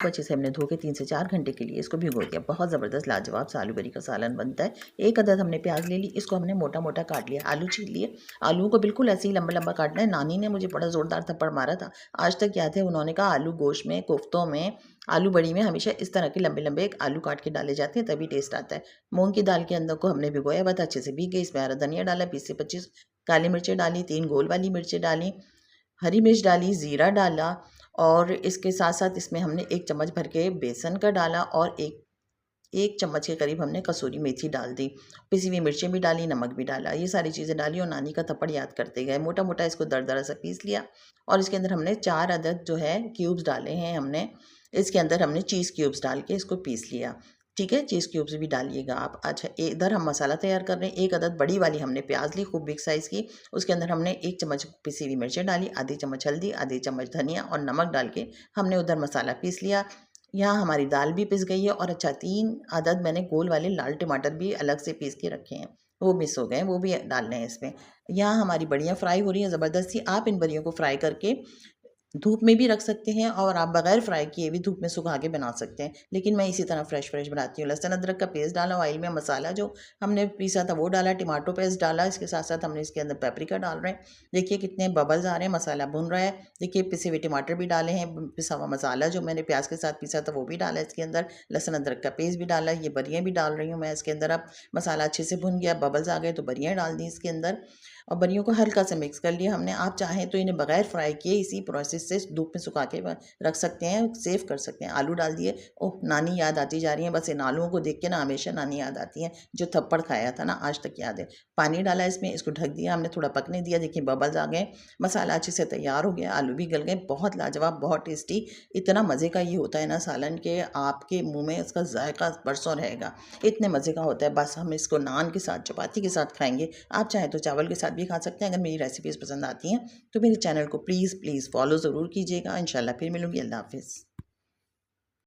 अच्छे से हमने धो के 3 से 4 घंटे के लिए इसको भिगो दिया। बहुत ज़बरदस्त लाजवाब सा आलू बरी का सालन बनता है। एक अदद हमने प्याज ले ली, इसको हमने मोटा मोटा काट लिया। आलू छील लिए, आलूओं को बिल्कुल ऐसे ही लंबा लंबा काटना है। नानी ने मुझे बड़ा ज़ोरदार थप्पड़ मारा था, आज तक याद है। उन्होंने कहा आलू गोश्त में, कोफ्तों में, आलू बड़ी में हमेशा इस तरह के लंबे लंबे आलू काट के डाले जाते हैं, तभी टेस्ट आता है। मूंग की दाल के अंदर को हमने भिगोया, बहुत अच्छे से भीग गई। इसमें हरा धनिया डाला, 20 से 25 काली मिर्चें डाली, 3 गोल वाली मिर्चें डाली, हरी मिर्च डाली, ज़ीरा डाला, और इसके साथ साथ इसमें हमने 1 चम्मच भर के बेसन का डाला, और एक चम्मच के करीब हमने कसूरी मेथी डाल दी। पिसी हुई मिर्चें भी डाली, नमक भी डाला। ये सारी चीज़ें डाली और नानी का थप्पड़ याद करते गए। मोटा मोटा इसको दरदरा सा पीस लिया, और इसके अंदर हमने 4 अदद जो है क्यूब्स डाले हैं हमने। इसके अंदर हमने चीज़ क्यूब्स डाल के इसको पीस लिया। ठीक है, चीज़ क्यूब्स भी डालिएगा आप। अच्छा, इधर हम मसाला तैयार कर रहे हैं। 1 अदद बड़ी वाली हमने प्याज ली, खूब बिग साइज़ की। उसके अंदर हमने 1 चम्मच पिसी हुई मिर्चें डाली, आधी चम्मच हल्दी, आधी चम्मच धनिया और नमक डाल के हमने उधर मसाला पीस लिया। यहाँ हमारी दाल भी पिस गई है। और अच्छा, 3 अदद मैंने गोल वाले लाल टमाटर भी अलग से पीस के रखे हैं, वो मिस हो गए, वो भी डालने हैं इसमें। यहाँ हमारी बड़ियाँ फ्राई हो रही हैं ज़बरदस्त सी। आप इन बड़ियों को फ्राई करके धूप में भी रख सकते हैं, और आप बगैर फ्राई किए भी धूप में सुखा के बना सकते हैं, लेकिन मैं इसी तरह फ्रेश बनाती हूँ। लहसुन अदरक का पेस्ट डाला ऑयल में, मसाला जो हमने पीसा था वो डाला, टमाटो पेस्ट डाला, इसके साथ साथ हमने इसके अंदर पेपरिका डाल रहे हैं। देखिए कितने बबल्स आ रहे हैं, मसाला भुन रहा है। देखिए पिसे हुए टमाटर भी डाले हैं, पिसा हुआ मसाला जो मैंने प्याज के साथ पीसा था वो भी डाला इसके अंदर, लहसुन अदरक का पेस्ट भी डाला। ये बरियाँ भी डाल रही हूँ मैं इसके अंदर। अब मसाला अच्छे से भुन गया, बबल्स आ गए तो बरियाँ डाल दी इसके अंदर, और बरियों को हल्का सा मिक्स कर लिया हमने। आप चाहें तो इन्हें बगैर फ्राई किए इसी प्रोसेस से धूप में सुखा के रख सकते हैं, सेव कर सकते हैं। आलू डाल दिए। ओह, नानी याद आती जा रही है, बस इन आलूओं को देख के ना हमेशा नानी याद आती है, जो थप्पड़ खाया था ना, आज तक याद है। पानी डाला इसमें, इसको ढक दिया हमने, थोड़ा पकने दिया। देखिए बबल्स आ गए, मसाला अच्छे से तैयार हो गया, आलू भी गल गए। बहुत लाजवाब, बहुत टेस्टी, इतना मज़े का ये होता है ना सालन के, आपके मुंह में इसका जायका बरसों रहेगा, इतने मज़े का होता है। बस हम इसको नान के साथ, चपाती के साथ खाएंगे। आप चाहें तो चावल के साथ भी खा सकते हैं। अगर मेरी रेसिपीज़ पसंद आती हैं तो मेरे चैनल को प्लीज़ फॉलो ज़रूर कीजिएगा। इंशाल्लाह फिर मिलूंगी। अल्लाह हाफ़िज़।